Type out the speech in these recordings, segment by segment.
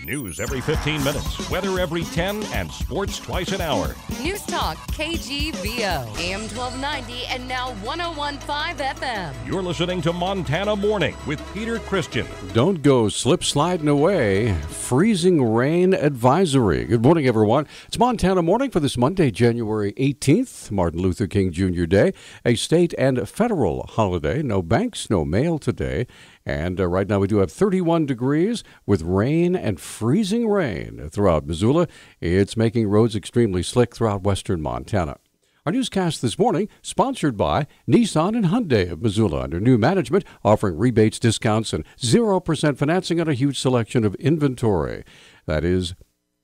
News every 15 minutes, weather every 10, and sports twice an hour. Newstalk, KGVO, AM 1290 and now 101.5 FM. You're listening to Montana Morning with Peter Christian. Don't go slip sliding away. Freezing rain advisory. Good morning, everyone. It's Montana Morning for this Monday, January 18th, Martin Luther King Jr. Day, a state and federal holiday. No banks, no mail today. And right now we do have 31 degrees with rain and freezing rain throughout Missoula. It's making roads extremely slick throughout western Montana. Our newscast this morning sponsored by Nissan and Hyundai of Missoula under new management, offering rebates, discounts, and 0% financing on a huge selection of inventory. That is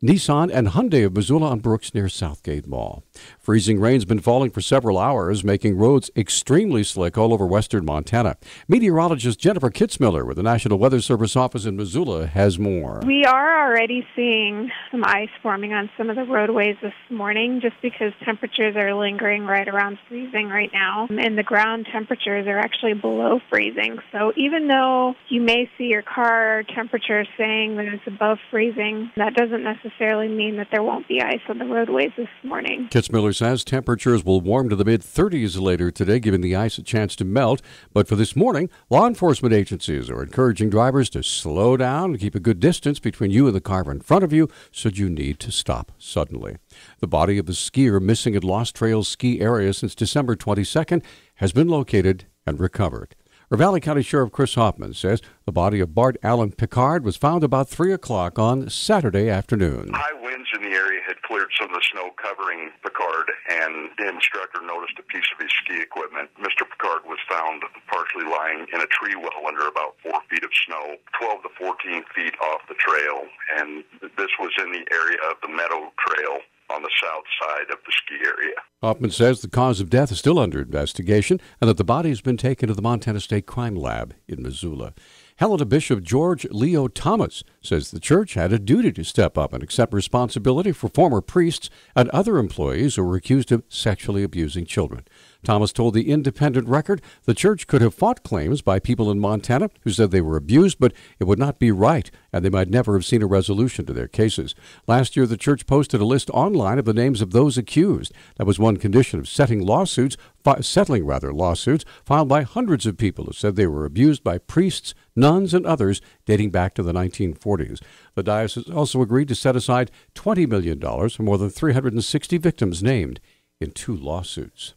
Nissan and Hyundai of Missoula on Brooks near Southgate Mall. Freezing rain's been falling for several hours, making roads extremely slick all over western Montana. Meteorologist Jennifer Kitzmiller with the National Weather Service office in Missoula has more. We are already seeing some ice forming on some of the roadways this morning just because temperatures are lingering right around freezing right now. And the ground temperatures are actually below freezing. So even though you may see your car temperature saying that it's above freezing, that doesn't necessarily mean that there won't be ice on the roadways this morning. Kitzmiller says temperatures will warm to the mid-30s later today, giving the ice a chance to melt. But for this morning, law enforcement agencies are encouraging drivers to slow down and keep a good distance between you and the car in front of you should you need to stop suddenly. The body of the skier missing at Lost Trails ski area since December 22nd has been located and recovered. Ravalli County Sheriff Chris Hoffman says the body of Bart Allen Picard was found about 3 o'clock on Saturday afternoon. High winds in the area had cleared some of the snow covering Picard, and the instructor noticed a piece of his ski equipment. Mr. Picard was found partially lying in a tree well under about 4 feet of snow, 12 to 14 feet off the trail, and this was in the area of the Meadow Trail on the south side of the ski area. Hoffman says the cause of death is still under investigation and that the body has been taken to the Montana State Crime Lab in Missoula. Helena Bishop George Leo Thomas says the church had a duty to step up and accept responsibility for former priests and other employees who were accused of sexually abusing children. Thomas told the Independent Record the church could have fought claims by people in Montana who said they were abused, but it would not be right, and they might never have seen a resolution to their cases. Last year, the church posted a list online of the names of those accused. That was one condition of settling lawsuits filed by hundreds of people who said they were abused by priests, nuns, and others dating back to the 1940s. The diocese also agreed to set aside $20 million for more than 360 victims named in 2 lawsuits.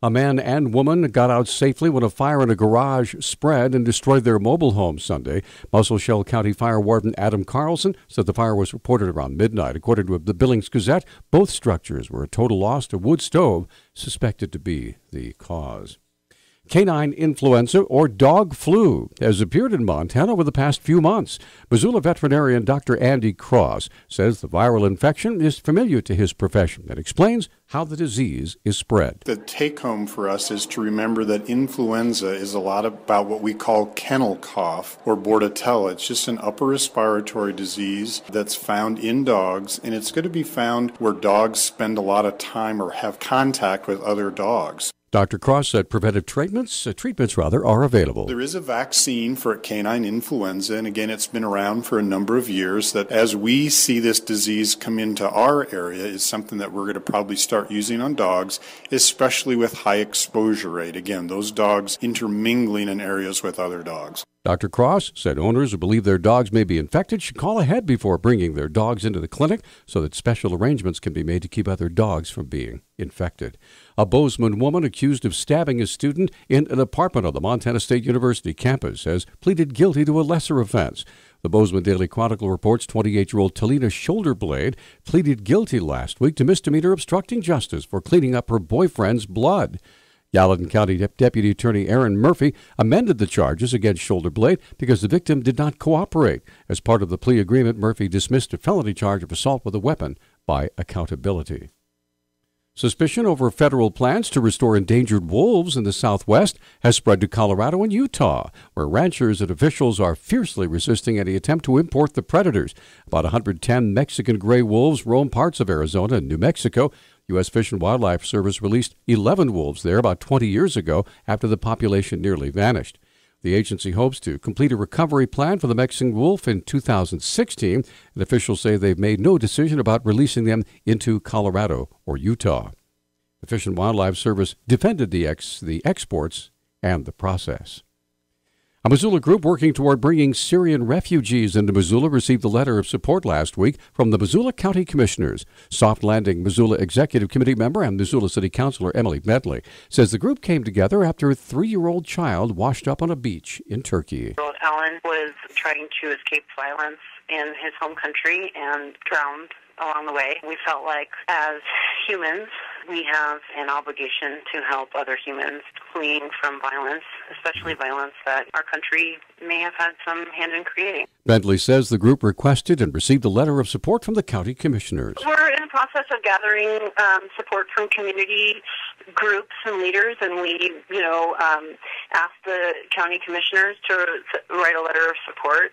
A man and woman got out safely when a fire in a garage spread and destroyed their mobile home Sunday. Muscle Shell County Fire Warden Adam Carlson said the fire was reported around midnight. According to the Billings Gazette, both structures were a total loss to wood stove, suspected to be the cause. Canine influenza or dog flu has appeared in Montana over the past few months. Missoula veterinarian Dr. Andy Cross says the viral infection is familiar to his profession and explains how the disease is spread. The take-home for us is to remember that influenza is a lot about what we call kennel cough or bordetella. It's just an upper respiratory disease that's found in dogs, and it's going to be found where dogs spend a lot of time or have contact with other dogs. Dr. Cross said preventive treatments are available. There is a vaccine for canine influenza, and again, it's been around for a number of years. That as we see this disease come into our area is something that we're going to probably start using on dogs, especially with high exposure rate. Again, those dogs intermingling in areas with other dogs. Dr. Cross said owners who believe their dogs may be infected should call ahead before bringing their dogs into the clinic so that special arrangements can be made to keep other dogs from being infected. A Bozeman woman accused of stabbing a student in an apartment on the Montana State University campus has pleaded guilty to a lesser offense. The Bozeman Daily Chronicle reports 28-year-old Talina Shoulderblade pleaded guilty last week to misdemeanor obstructing justice for cleaning up her boyfriend's blood. Gallatin County Deputy Attorney Aaron Murphy amended the charges against Shoulderblade because the victim did not cooperate. As part of the plea agreement, Murphy dismissed a felony charge of assault with a weapon by accountability. Suspicion over federal plans to restore endangered wolves in the Southwest has spread to Colorado and Utah, where ranchers and officials are fiercely resisting any attempt to import the predators. About 110 Mexican gray wolves roam parts of Arizona and New Mexico. U.S. Fish and Wildlife Service released 11 wolves there about 20 years ago after the population nearly vanished. The agency hopes to complete a recovery plan for the Mexican wolf in 2016, and officials say they've made no decision about releasing them into Colorado or Utah. The Fish and Wildlife Service defended the exports and the process. A Missoula group working toward bringing Syrian refugees into Missoula received a letter of support last week from the Missoula County Commissioners. Soft Landing Missoula Executive Committee member and Missoula City Councilor Emily Medley says the group came together after a 3-year-old child washed up on a beach in Turkey. Alan was trying to escape violence in his home country and drowned along the way. We felt like, as humans, we have an obligation to help other humans fleeing from violence, especially violence that our country may have had some hand in creating. Bentley says the group requested and received a letter of support from the county commissioners. We're in the process of gathering support from community groups and leaders, and we, asked the county commissioners to write a letter of support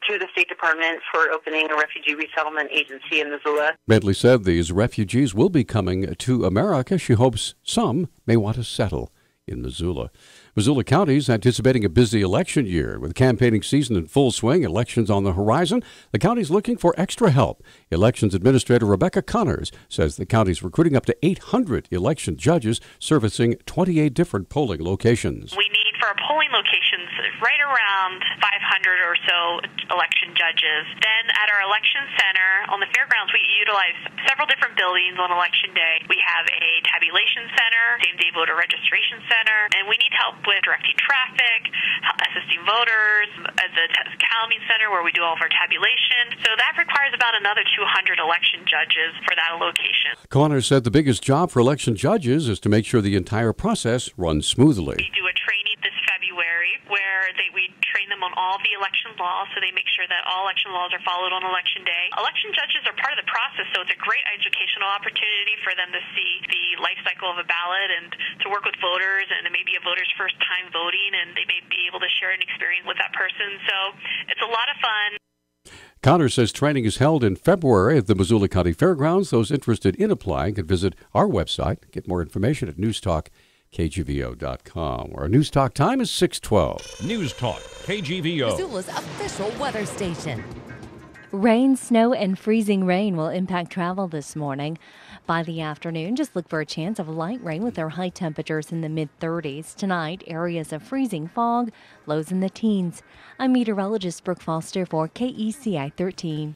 to the State Department for opening a refugee resettlement agency in Missoula. Bentley said these refugees will be coming to America. She hopes some may want to settle in Missoula. Missoula County is anticipating a busy election year. With campaigning season in full swing, elections on the horizon, the county is looking for extra help. Elections Administrator Rebecca Connors says the county is recruiting up to 800 election judges servicing 28 different polling locations. We need for our polling locations right around 500 or so election judges. Then at our election center on the fairgrounds, we utilize several different buildings on election day. We have a tabulation center, same-day voter registration center, and we need help with directing traffic, assisting voters, at the counting center where we do all of our tabulation. So that requires about another 200 election judges for that location. Connors said the biggest job for election judges is to make sure the entire process runs smoothly. We do a training this February where we train them on all the election laws, so they make sure that all election laws are followed on election day. Election judges are part of the process, so it's a great educational opportunity for them to see the life cycle of a ballot and to work with voters, and it may be a voter's first time voting, and they may be able to share an experience with that person. So it's a lot of fun. Connors says training is held in February at the Missoula County Fairgrounds. Those interested in applying can visit our website. Get more information at Newstalk. KGVO.com. Our Newstalk time is 6:12. Newstalk, KGVO. Missoula's official weather station. Rain, snow, and freezing rain will impact travel this morning. By the afternoon, just look for a chance of light rain with our high temperatures in the mid-30s. Tonight, areas of freezing fog, lows in the teens. I'm meteorologist Brooke Foster for KECI 13.